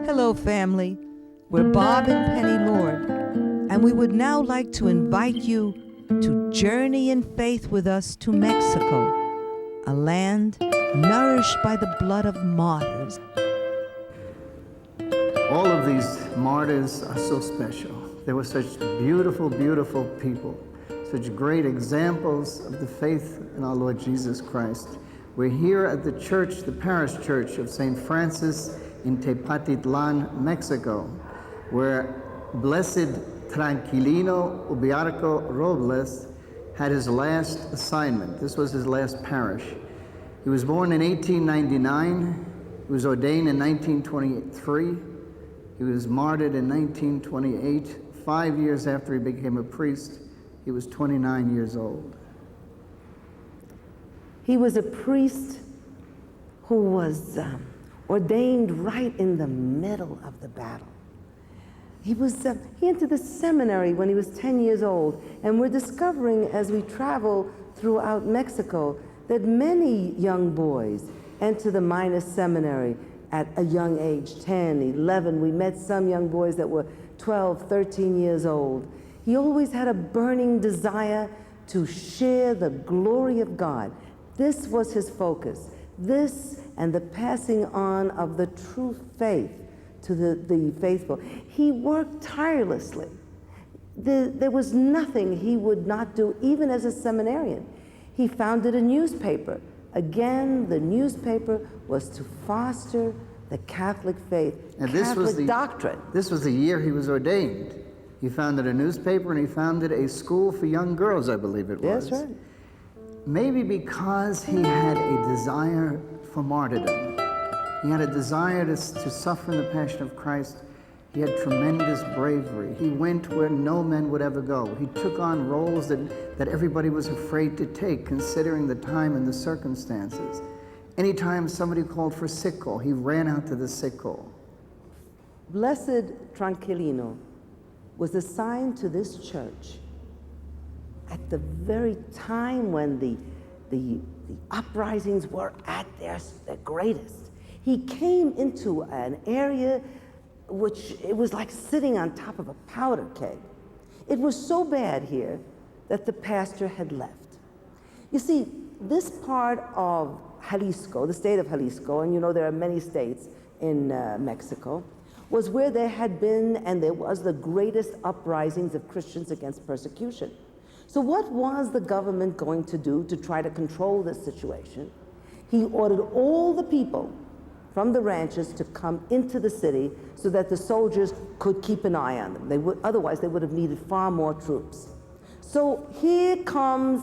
Hello, family. We're Bob and Penny Lord, and we would now like to invite you to journey in faith with us to Mexico, a land nourished by the blood of martyrs. All of these martyrs are so special. They were such beautiful, beautiful people, such great examples of the faith in our Lord Jesus Christ. We're here at the church, the parish church of St. Francis in Tepatitlan, Mexico, where Blessed Tranquilino Ubiarco Robles had his last assignment. This was his last parish. He was born in 1899. He was ordained in 1923. He was martyred in 1928. 5 years after he became a priest, he was 29 years old. He was a priest who was ordained right in the middle of the battle. He entered the seminary when he was 10 years old, and we're discovering as we travel throughout Mexico that many young boys enter the minor seminary at a young age, 10, 11. We met some young boys that were 12, 13 years old. He always had a burning desire to share the glory of God. This was his focus. This and the passing on of the true faith to the faithful. He worked tirelessly. There was nothing he would not do, even as a seminarian. He founded a newspaper. Again, the newspaper was to foster the Catholic faith, and Catholic doctrine. This was the year he was ordained. He founded a newspaper and he founded a school for young girls, I believe it was. That's right. Maybe because he had a desire for martyrdom. He had a desire to suffer in the Passion of Christ. He had tremendous bravery. He went where no men would ever go. He took on roles that everybody was afraid to take, considering the time and the circumstances. Anytime somebody called for sick call, he ran out to the sick call. Blessed Tranquilino was assigned to this church at the very time when the uprisings were at their greatest. He came into an area which it was like sitting on top of a powder keg. It was so bad here that the pastor had left. You see, this part of Jalisco, the state of Jalisco, and you know there are many states in Mexico, was where there had been and there was the greatest uprisings of Christians against persecution. So what was the government going to do to try to control this situation? He ordered all the people from the ranches to come into the city so that the soldiers could keep an eye on them. Otherwise, they would have needed far more troops. So here comes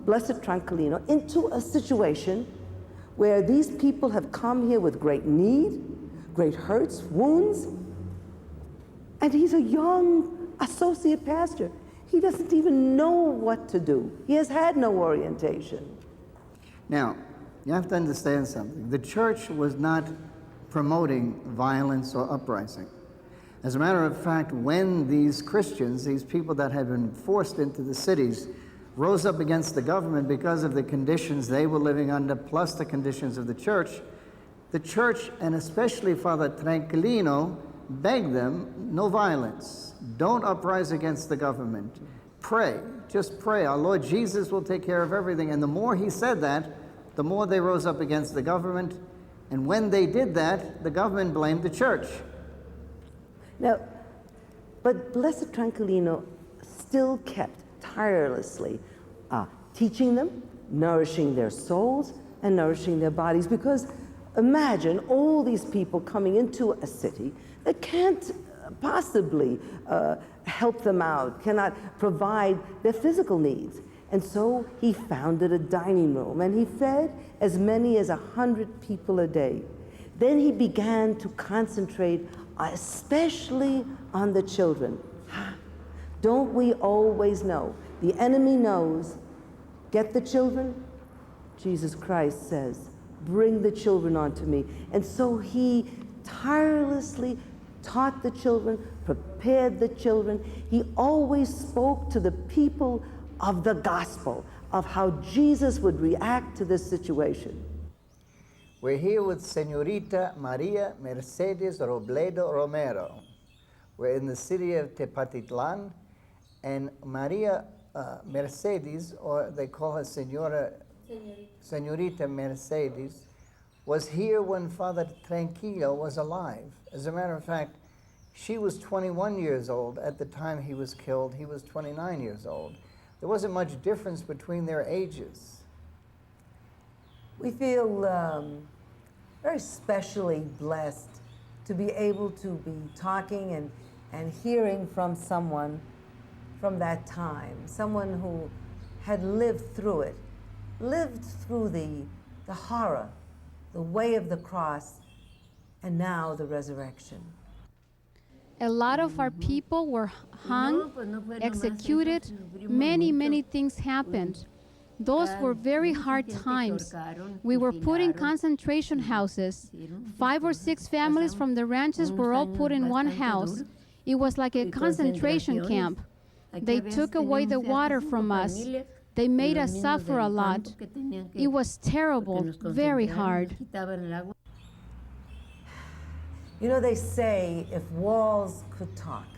Blessed Tranquilino into a situation where these people have come here with great need, great hurts, wounds, and he's a young associate pastor. He doesn't even know what to do. He has had no orientation. Now, you have to understand something. The church was not promoting violence or uprising. As a matter of fact, when these Christians, these people that had been forced into the cities, rose up against the government because of the conditions they were living under, plus the conditions of the church, and especially Father Tranquilino, begged them, no violence, don't uprise against the government, pray, just pray, our Lord Jesus will take care of everything. And the more he said that, the more they rose up against the government, and when they did that, the government blamed the church. Now, but Blessed Tranquilino still kept tirelessly teaching them, nourishing their souls, and nourishing their bodies, because imagine all these people coming into a city that can't possibly help them out, cannot provide their physical needs. And so he founded a dining room, and he fed as many as 100 people a day. Then he began to concentrate especially on the children. Don't we always know? The enemy knows, get the children? Jesus Christ says, bring the children unto me. And so he tirelessly taught the children, prepared the children. He always spoke to the people of the gospel, of how Jesus would react to this situation. We're here with Señorita Maria Mercedes Robledo Romero. We're in the city of Tepatitlan, and Maria Mercedes, or they call her Señorita Mercedes, was here when Father Tranquilo was alive. As a matter of fact, she was 21 years old at the time he was killed. He was 29 years old. There wasn't much difference between their ages. We feel very specially blessed to be able to be talking and hearing from someone from that time, someone who had lived through it, lived through the horror, the way of the cross, and now the resurrection. A lot of our people were hung, executed, many things happened. Those were very hard times. We were put in concentration houses. 5 or 6 families from the ranches were all put in one house. It was like a concentration camp. They took away the water from us. They made us suffer a lot. It was terrible, very hard. You know, they say if walls could talk.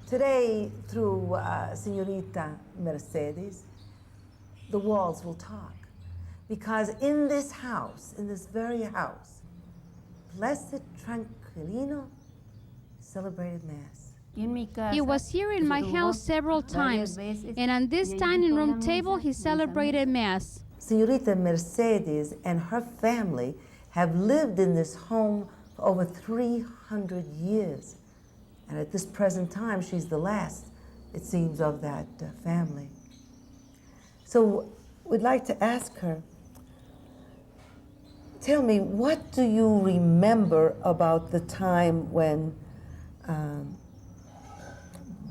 Today, through Señorita Mercedes, the walls will talk. Because in this house, in this very house, Blessed Tranquilino celebrated Mass. He was here in my house several times, and on this dining room table, he celebrated Mass. Señorita Mercedes and her family have lived in this home for over 300 years. And at this present time, she's the last, it seems, of that family. So we'd like to ask her, tell me, what do you remember about the time when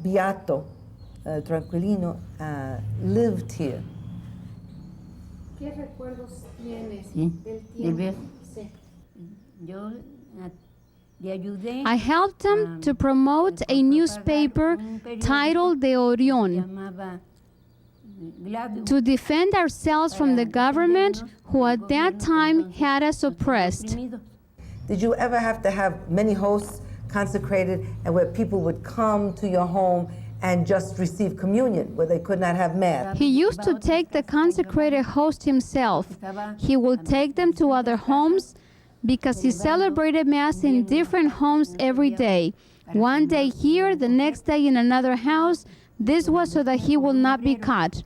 Beato Tranquilino lived here? ¿Qué recuerdos tienes del tiempo? Yo I helped him to promote a newspaper titled De Orión, to defend ourselves from the government who at that time had us oppressed. Did you ever have to have many hosts consecrated and where people would come to your home and just receive communion, where they could not have Mass? He used to take the consecrated host himself. He would take them to other homes because he celebrated Mass in different homes every day. One day here, the next day in another house. This was so that he will not be caught.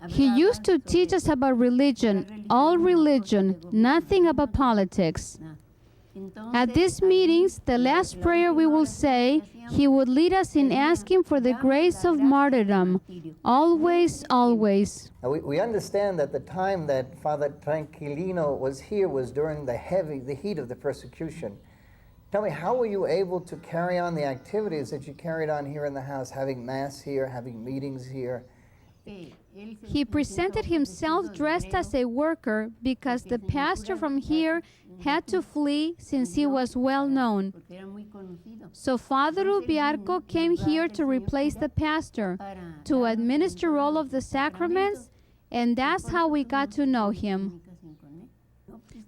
He used to teach us about religion, all religion, nothing about politics. At these meetings, the last prayer we will say, he would lead us in asking for the grace of martyrdom, always, always. Now we understand that the time that Father Tranquilino was here was during the heat of the persecution. Tell me, how were you able to carry on the activities that you carried on here in the house, having Mass here, having meetings here? He presented himself dressed as a worker because the pastor from here had to flee since he was well known. So Father Ubiarco came here to replace the pastor, to administer all of the sacraments, and that's how we got to know him.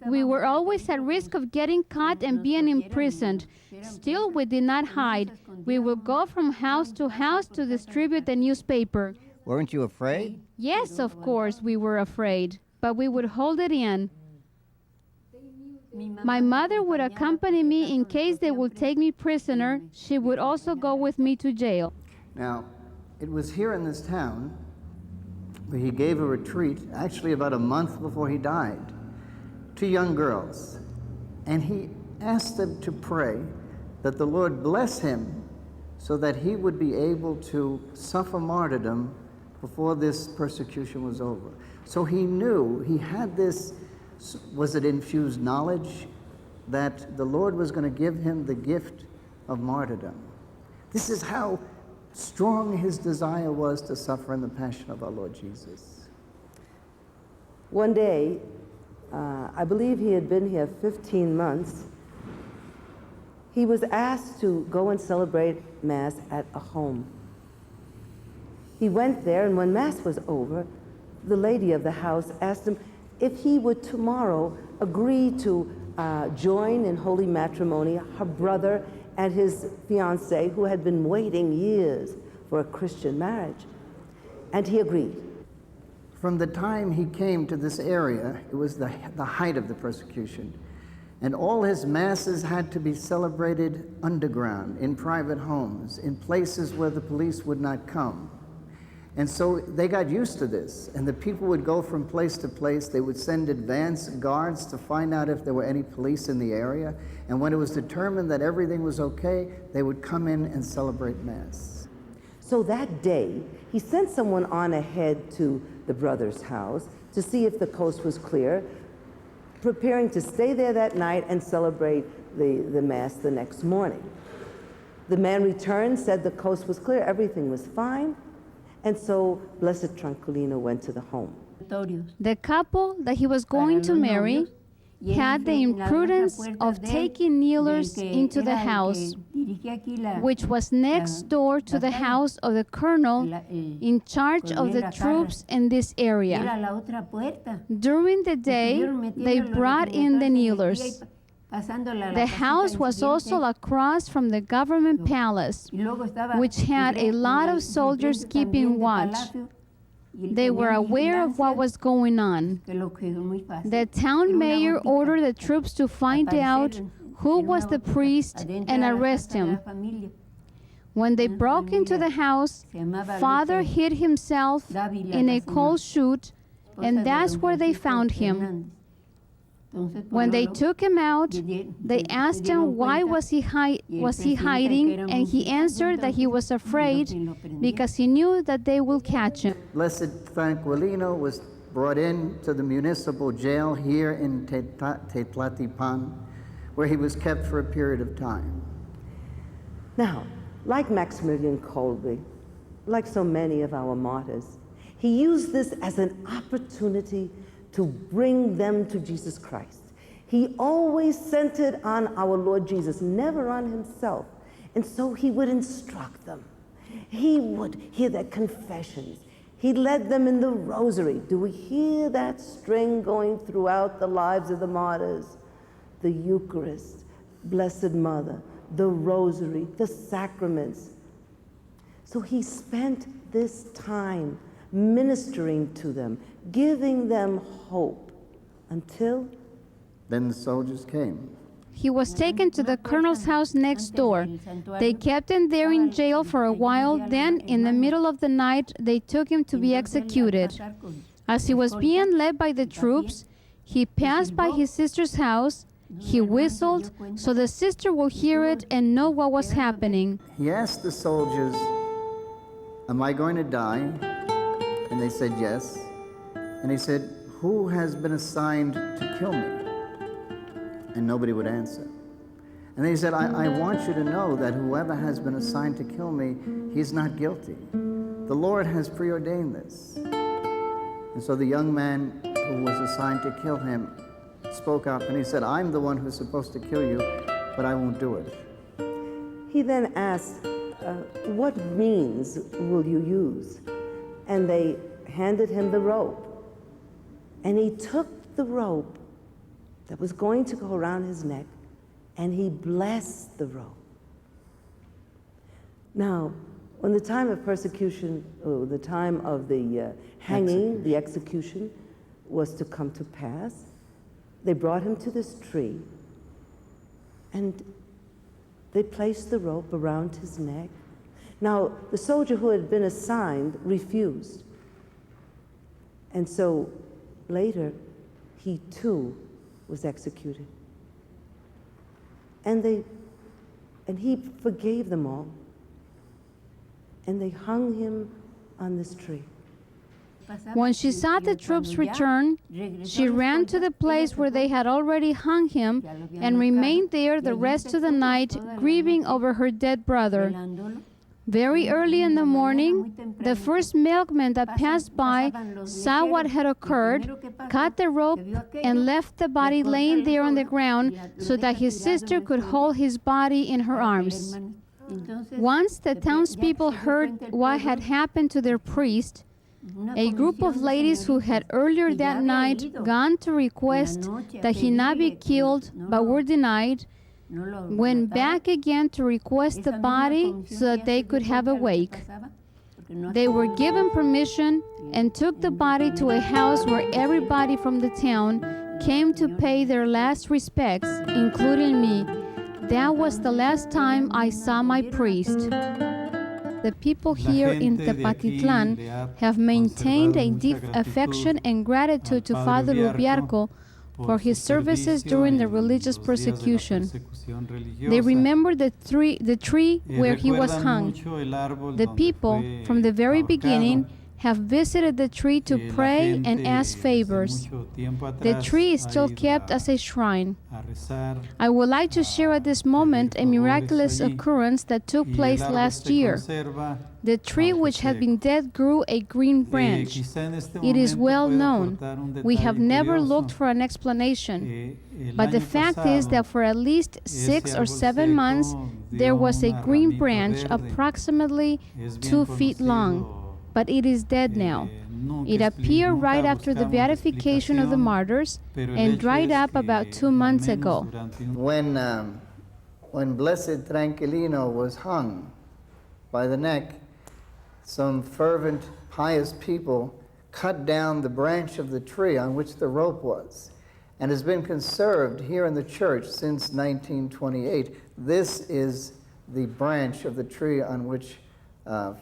We were always at risk of getting caught and being imprisoned. Still, we did not hide. We would go from house to distribute the newspaper. Weren't you afraid? Yes, of course, we were afraid, but we would hold it in. My mother would accompany me in case they would take me prisoner. She would also go with me to jail. Now, it was here in this town where he gave a retreat, actually about a month before he died, to young girls. And he asked them to pray that the Lord bless him so that he would be able to suffer martyrdom before this persecution was over. So he knew, he had this, was it infused knowledge, that the Lord was going to give him the gift of martyrdom. This is how strong his desire was to suffer in the passion of our Lord Jesus. One day, I believe he had been here 15 months, he was asked to go and celebrate Mass at a home. He went there, and when Mass was over, the lady of the house asked him if he would tomorrow agree to join in holy matrimony her brother and his fiancée, who had been waiting years for a Christian marriage. And he agreed. From the time he came to this area, it was the height of the persecution. And all his Masses had to be celebrated underground, in private homes, in places where the police would not come. And so they got used to this, and the people would go from place to place. They would send advance guards to find out if there were any police in the area, and when it was determined that everything was okay, they would come in and celebrate Mass. So that day, he sent someone on ahead to the brother's house to see if the coast was clear, preparing to stay there that night and celebrate the Mass the next morning. The man returned, said the coast was clear, everything was fine. And so Blessed Tranquilino went to the home. The couple that he was going to marry had the imprudence of taking kneelers into the house, which was next door to the house of the colonel in charge of the troops in this area. During the day, they brought in the kneelers. The house was also across from the government palace, which had a lot of soldiers keeping watch. They were aware of what was going on. The town mayor ordered the troops to find out who was the priest and arrest him. When they broke into the house, Father hid himself in a coal chute, and that's where they found him. When they took him out, they asked him why was he hiding, and he answered that he was afraid because he knew that they will catch him. Blessed Tranquilino was brought in to the municipal jail here in Tetlatipan, where he was kept for a period of time. Now, like Maximilian Kolbe, like so many of our martyrs, he used this as an opportunity to bring them to Jesus Christ. He always centered on our Lord Jesus, never on himself. And so he would instruct them. He would hear their confessions. He led them in the rosary. Do we hear that string going throughout the lives of the martyrs? The Eucharist, Blessed Mother, the rosary, the sacraments. So he spent this time ministering to them, giving them hope, until then the soldiers came. He was taken to the colonel's house next door. They kept him there in jail for a while. Then, in the middle of the night, they took him to be executed. As he was being led by the troops, he passed by his sister's house. He whistled so the sister will hear it and know what was happening. He asked the soldiers, "Am I going to die?" And they said yes. And he said, "Who has been assigned to kill me?" And nobody would answer. And then he said, I want you to know that whoever has been assigned to kill me, he's not guilty. The Lord has preordained this. And so the young man who was assigned to kill him spoke up and he said, I'm the one who's supposed to kill you, but I won't do it. He then asked, what means will you use? And they handed him the rope. And he took the rope that was going to go around his neck and he blessed the rope. Now, when the time of persecution, or the time of the hanging, the execution, was to come to pass, they brought him to this tree and they placed the rope around his neck. Now, the soldier who had been assigned refused. And so later, he too was executed. And he forgave them all. And they hung him on this tree. When she saw the troops return, she ran to the place where they had already hung him and remained there the rest of the night, grieving over her dead brother. Very early in the morning, the first milkman that passed by saw what had occurred, cut the rope, and left the body laying there on the ground so that his sister could hold his body in her arms. Once the townspeople heard what had happened to their priest, a group of ladies who had earlier that night gone to request that he not be killed but were denied, went back again to request the body so that they could have a wake. They were given permission and took the body to a house where everybody from the town came to pay their last respects, including me. That was the last time I saw my priest. The people here in Tepatitlan have maintained a deep affection and gratitude to Father Ubiarco for his services during the religious persecution. They remember the tree where he was hung. The people, from the very beginning, have visited the tree to pray and ask favors. The tree is still kept as a shrine. I would like to share at this moment a miraculous occurrence that took place last year. The tree which had been dead grew a green branch. It is well known. We have never looked for an explanation. But the fact is that for at least 6 or 7 months, there was a green branch approximately 2 feet long. But it is dead now. It appeared right after the beatification of the martyrs and dried up about 2 months ago. When Blessed Tranquilino was hung by the neck, some fervent, pious people cut down the branch of the tree on which the rope was, and has been conserved here in the church since 1928. This is the branch of the tree on which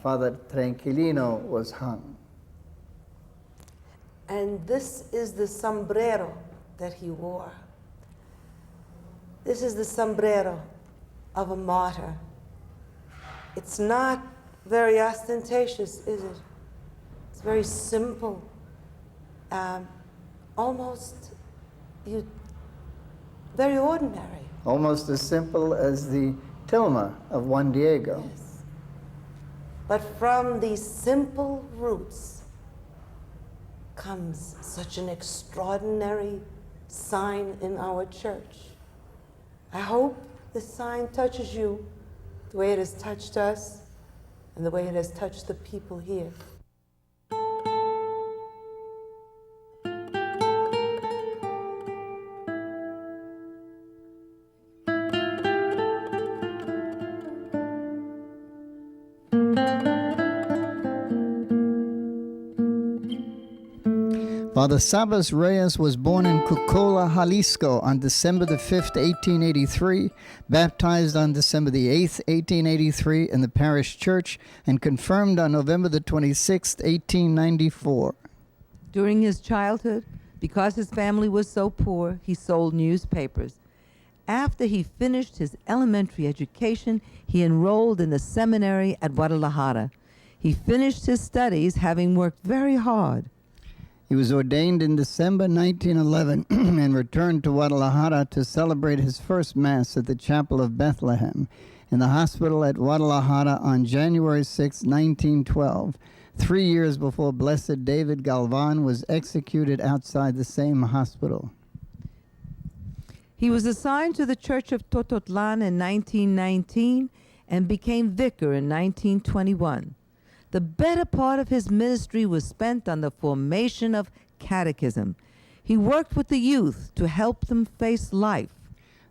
Father Tranquilino was hung. And this is the sombrero that he wore. This is the sombrero of a martyr. It's not very ostentatious, is it? It's very simple. Almost very ordinary. Almost as simple as the tilma of Juan Diego. Yes. But from these simple roots comes such an extraordinary sign in our church. I hope this sign touches you the way it has touched us and the way it has touched the people here. Father Sabas Reyes was born in Cucola, Jalisco on December the 5th, 1883, baptized on December the 8th, 1883 in the parish church, and confirmed on November the 26th, 1894. During his childhood, because his family was so poor, he sold newspapers. After he finished his elementary education, he enrolled in the seminary at Guadalajara. He finished his studies, having worked very hard. He was ordained in December 1911 and returned to Guadalajara to celebrate his first Mass at the Chapel of Bethlehem in the hospital at Guadalajara on January 6, 1912, 3 years before Blessed David Galvan was executed outside the same hospital. He was assigned to the Church of Tototlan in 1919 and became vicar in 1921. The better part of his ministry was spent on the formation of catechism. He worked with the youth to help them face life.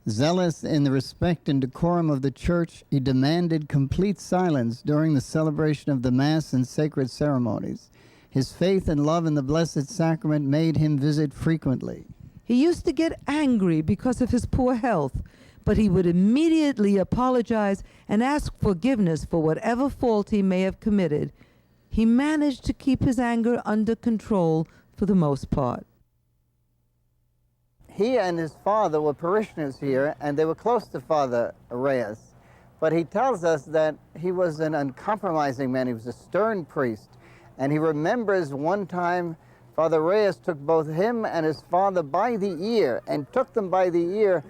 Zealous in the respect and decorum of the Church, he demanded complete silence during the celebration of the Mass and sacred ceremonies. His faith and love in the Blessed Sacrament made him visit frequently. He used to get angry because of his poor health, but he would immediately apologize and ask forgiveness for whatever fault he may have committed. He managed to keep his anger under control for the most part. He and his father were parishioners here, and they were close to Father Reyes. But he tells us that he was an uncompromising man. He was a stern priest. And he remembers one time Father Reyes took both him and his father by the ear and took them by the ear.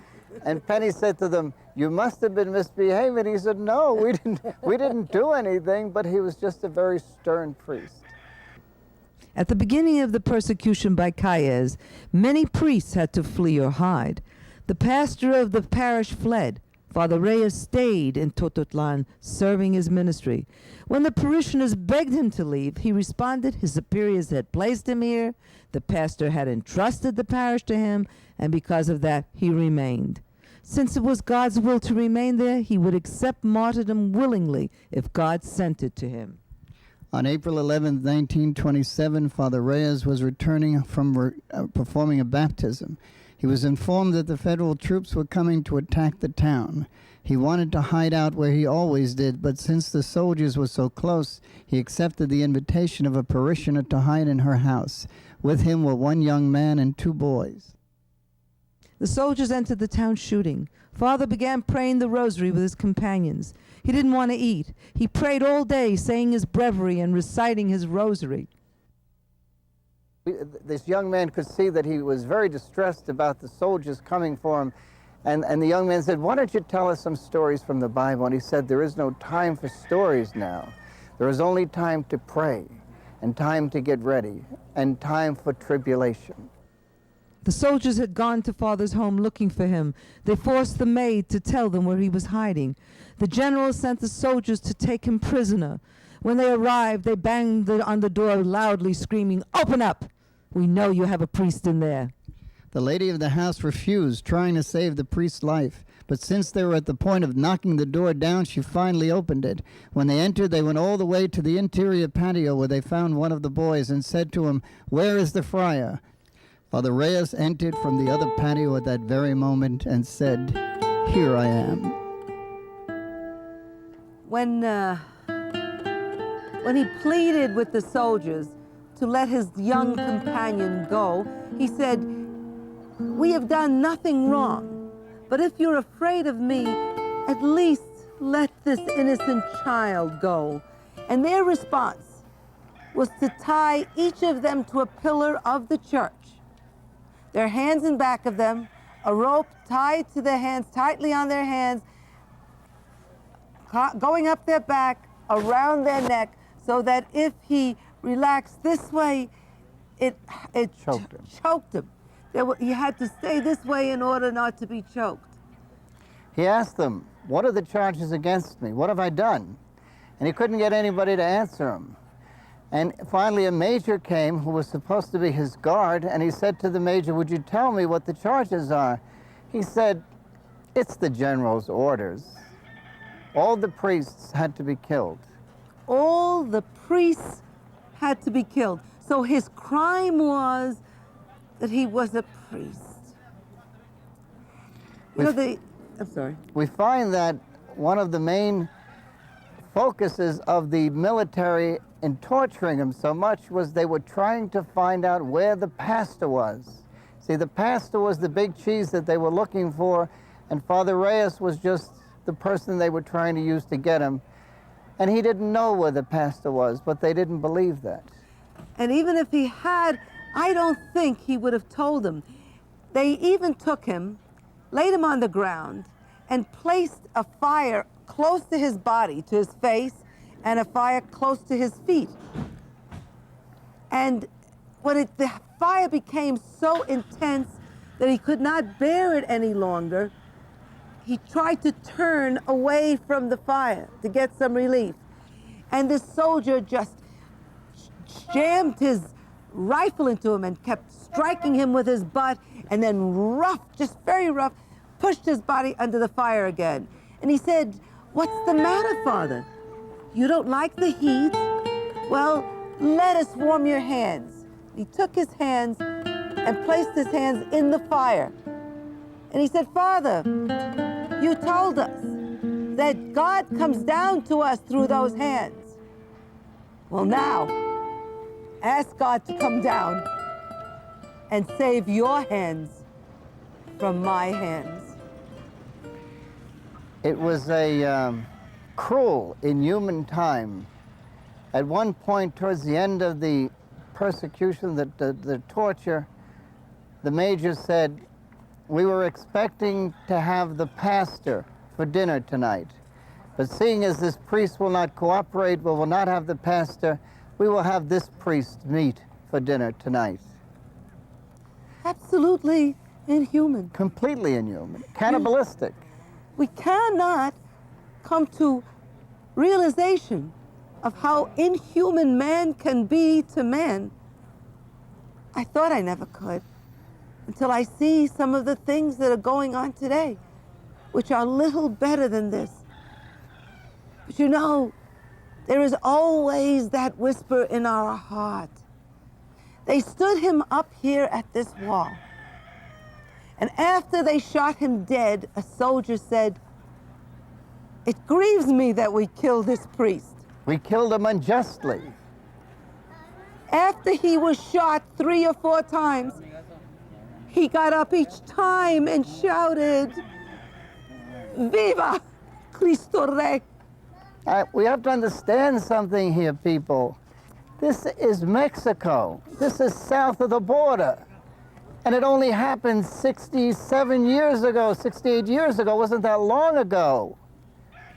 And Penny said to them, "You must have been misbehaving." He said, "No, we didn't do anything," but he was just a very stern priest. At the beginning of the persecution by Reyes, many priests had to flee or hide. The pastor of the parish fled. Father Reyes stayed in Tototlan, serving his ministry. When the parishioners begged him to leave, he responded his superiors had placed him here, the pastor had entrusted the parish to him, and because of that, he remained. Since it was God's will to remain there, he would accept martyrdom willingly if God sent it to him. On April 11, 1927, Father Reyes was returning from performing a baptism. He was informed that the federal troops were coming to attack the town. He wanted to hide out where he always did, but since the soldiers were so close, he accepted the invitation of a parishioner to hide in her house. With him were one young man and 2 boys. The soldiers entered the town shooting. Father began praying the rosary with his companions. He didn't want to eat. He prayed all day, saying his breviary and reciting his rosary. This young man could see that he was very distressed about the soldiers coming for him. And the young man said, "Why don't you tell us some stories from the Bible?" And he said, "There is no time for stories now. There is only time to pray, and time to get ready, and time for tribulation." The soldiers had gone to Father's home looking for him. They forced the maid to tell them where he was hiding. The general sent the soldiers to take him prisoner. When they arrived, they banged on the door loudly, screaming, "Open up! We know you have a priest in there." The lady of the house refused, trying to save the priest's life. But since they were at the point of knocking the door down, she finally opened it. When they entered, they went all the way to the interior patio where they found one of the boys and said to him, "Where is the friar?" Father Reyes entered from the other patio at that very moment and said, "Here I am." When he pleaded with the soldiers to let his young companion go, he said, "We have done nothing wrong, but if you're afraid of me, at least let this innocent child go." And their response was to tie each of them to a pillar of the church, their hands in back of them, a rope tied to their hands, tightly on their hands, going up their back, around their neck, so that if he relaxed this way, it choked him. He had to stay this way in order not to be choked. He asked them, "What are the charges against me? What have I done?" And he couldn't get anybody to answer him. And finally a major came who was supposed to be his guard, and he said to the major, "Would you tell me what the charges are?" He said, "It's the general's orders. All the priests had to be killed." All the priests had to be killed. So his crime was that he was a priest. I'm sorry. We find that one of the main focuses of the military in torturing him so much was they were trying to find out where the pastor was. See, the pastor was the big cheese that they were looking for, and Father Reyes was just the person they were trying to use to get him. And he didn't know where the pastor was, but they didn't believe that. And even if he had I don't think he would have told them. They even took him, laid him on the ground, and placed a fire close to his body, to his face, and a fire close to his feet. And when the fire became so intense that he could not bear it any longer, he tried to turn away from the fire to get some relief. And this soldier just jammed his rifle into him and kept striking him with his butt, and then rough, just very rough, pushed his body under the fire again. And he said, "What's the matter, Father? You don't like the heat? Well, let us warm your hands." He took his hands and placed his hands in the fire. And he said, "Father, you told us that God comes down to us through those hands. Well, now, ask God to come down and save your hands from my hands." It was a cruel, inhuman time. At one point, towards the end of the persecution, the torture, the major said, "We were expecting to have the pastor for dinner tonight. But seeing as this priest will not cooperate, we will not have the pastor, we will have this priest meat for dinner tonight." Absolutely inhuman. Completely inhuman, cannibalistic. We cannot come to realization of how inhuman man can be to man. I thought I never could, until I see some of the things that are going on today, which are little better than this. But you know, there is always that whisper in our heart. They stood him up here at this wall. And after they shot him dead, a soldier said, "It grieves me that we killed this priest." We killed him unjustly. After he was shot 3 or 4 times, he got up each time and shouted, "Viva Cristo Rey!" We have to understand something here, people. This is Mexico. This is south of the border. And it only happened 67 years ago, 68 years ago. It wasn't that long ago.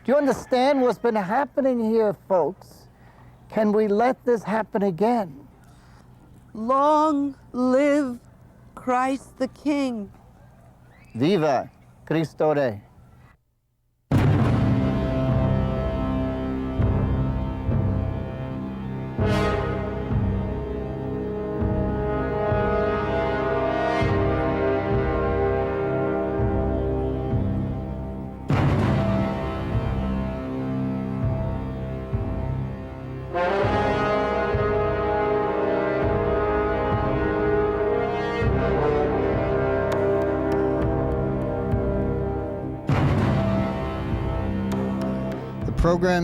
Do you understand what's been happening here, folks? Can we let this happen again? Long live Christ the King. Viva Cristo Rey. Program